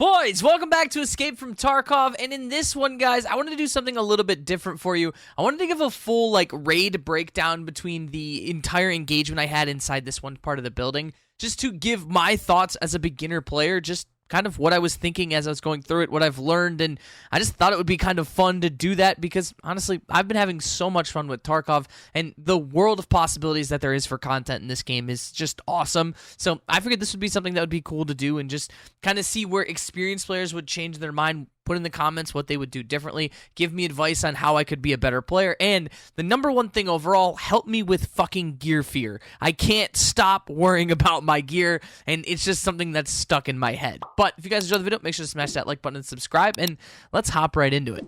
Boys, welcome back to Escape from Tarkov, and in this one, guys, I wanted to do something a little bit different for you. I wanted to give a full, raid breakdown between the entire engagement I had inside this one part of the building, just to give my thoughts as a beginner player, just kind of what I was thinking as I was going through it, what I've learned, and I just thought it would be kind of fun to do that because, honestly, I've been having so much fun with Tarkov, and the world of possibilities that there is for content in this game is just awesome. So I figured this would be something that would be cool to do and just kind of see where experienced players would change their mind. Put in the comments what they would do differently, give me advice on how I could be a better player, and the number one thing overall, help me with fucking gear fear. I can't stop worrying about my gear, and it's just something that's stuck in my head. But if you guys enjoyed the video, make sure to smash that like button and subscribe, and let's hop right into it.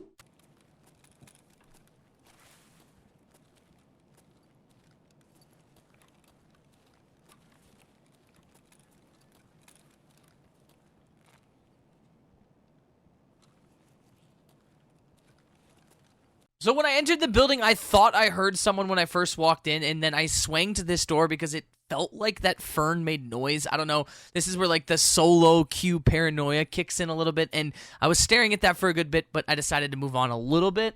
So when I entered the building, I thought I heard someone when I first walked in, and then I swang to this door because it felt like that fern made noise. I don't know. This is where, the solo queue paranoia kicks in a little bit, and I was staring at that for a good bit, but I decided to move on a little bit.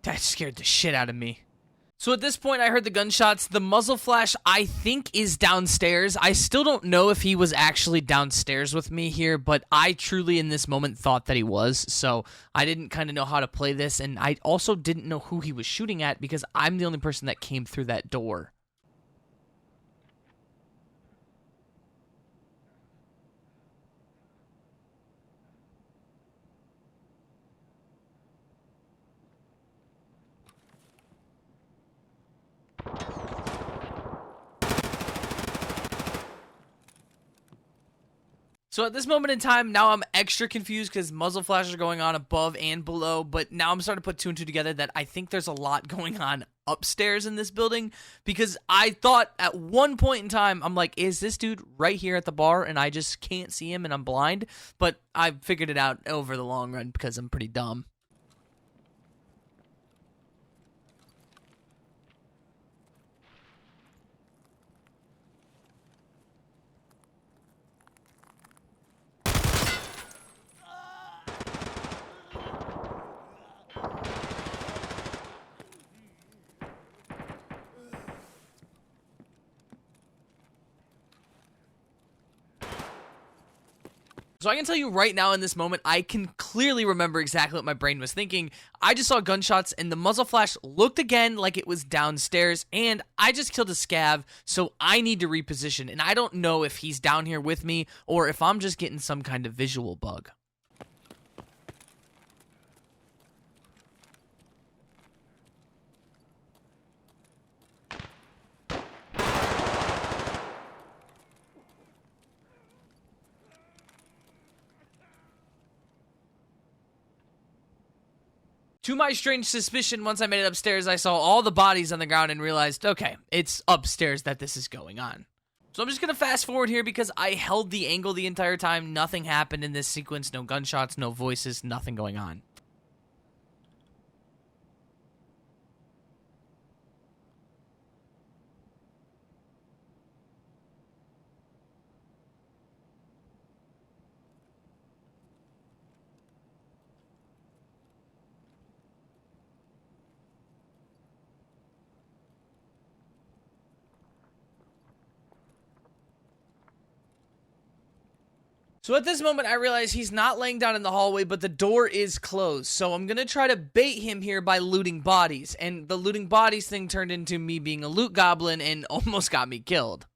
That scared the shit out of me. So at this point, I heard the gunshots. The muzzle flash, I think, is downstairs. I still don't know if he was actually downstairs with me here, but I truly, in this moment, thought that he was. So I didn't kind of know how to play this, and I also didn't know who he was shooting at because I'm the only person that came through that door. So at this moment in time, now I'm extra confused because muzzle flashes are going on above and below, but now I'm starting to put two and two together that I think there's a lot going on upstairs in this building because I thought at one point in time, I'm like, is this dude right here at the bar and I just can't see him and I'm blind? But I figured it out over the long run because I'm pretty dumb. So I can tell you right now in this moment, I can clearly remember exactly what my brain was thinking. I just saw gunshots and the muzzle flash looked again like it was downstairs and I just killed a scav, so I need to reposition. And I don't know if he's down here with me or if I'm just getting some kind of visual bug. To my strange suspicion, once I made it upstairs, I saw all the bodies on the ground and realized, okay, it's upstairs that this is going on. So I'm just going to fast forward here because I held the angle the entire time. Nothing happened in this sequence. No gunshots, no voices, nothing going on. So at this moment, I realize he's not laying down in the hallway, but the door is closed. So I'm going to try to bait him here by looting bodies. And the looting bodies thing turned into me being a loot goblin and almost got me killed.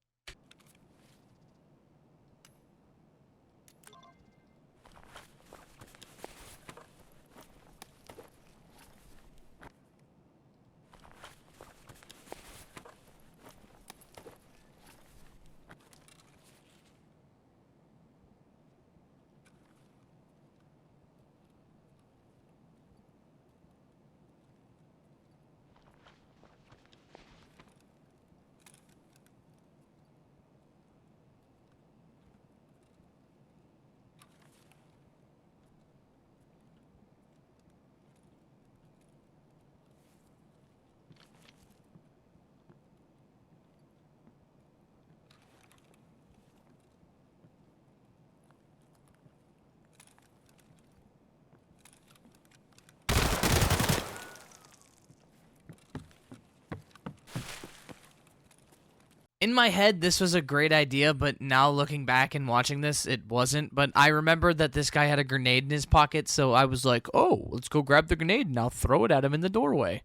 in my head, this was a great idea, but now looking back and watching this, it wasn't. But I remember that this guy had a grenade in his pocket, so I was like, oh, let's go grab the grenade and I'll throw it at him in the doorway.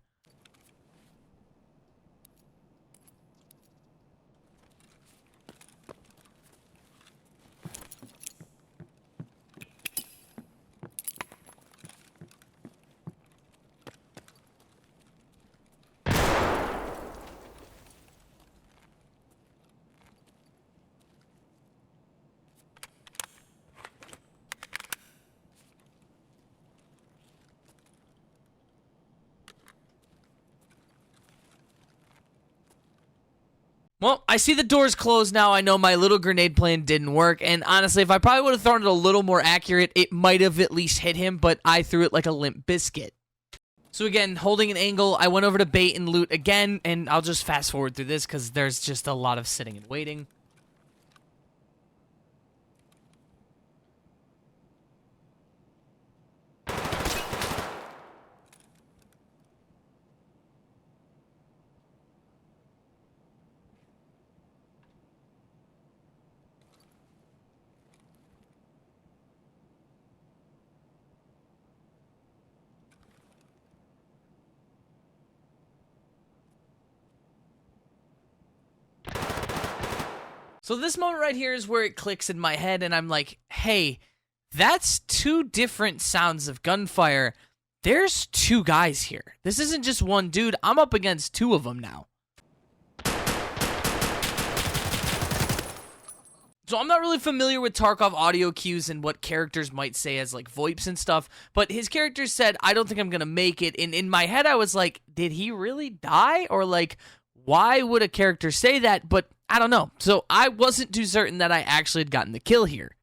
Well, I see the doors closed now. I know my little grenade plan didn't work. And honestly, if I probably would have thrown it a little more accurate, it might have at least hit him, but I threw it like a limp biscuit. So again, holding an angle, I went over to bait and loot again, and I'll just fast forward through this because there's just a lot of sitting and waiting. So this moment right here is where it clicks in my head, and I'm like, hey, that's two different sounds of gunfire. There's two guys here. This isn't just one dude. I'm up against two of them now. So I'm not really familiar with Tarkov audio cues and what characters might say as like VoIPs and stuff, but his character said, I don't think I'm going to make it. And in my head, I was like, did he really die? Or like, why would a character say that? But I don't know. So I wasn't too certain that I actually had gotten the kill here.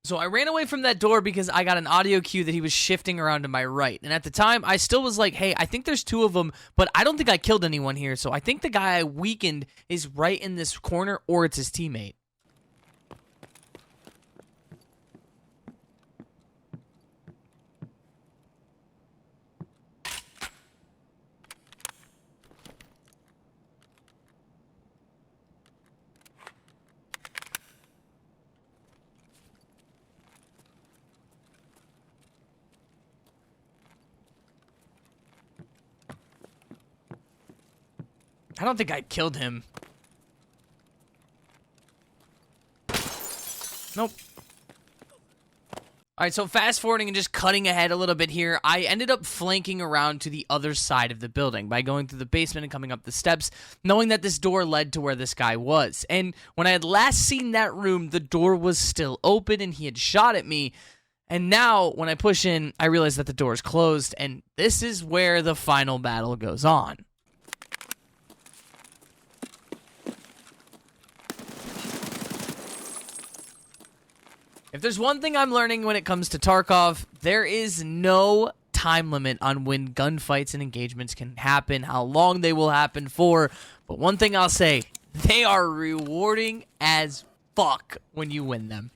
So I ran away from that door because I got an audio cue that he was shifting around to my right. And at the time, I still was like, hey, I think there's two of them, but I don't think I killed anyone here. So I think the guy I weakened is right in this corner, or it's his teammate. I don't think I killed him. Nope. Alright, so fast forwarding and just cutting ahead a little bit here, I ended up flanking around to the other side of the building by going through the basement and coming up the steps, knowing that this door led to where this guy was. And when I had last seen that room, the door was still open and he had shot at me. And now, when I push in, I realize that the door is closed, and this is where the final battle goes on. If there's one thing I'm learning when it comes to Tarkov, there is no time limit on when gunfights and engagements can happen, how long they will happen for. But one thing I'll say, they are rewarding as fuck when you win them.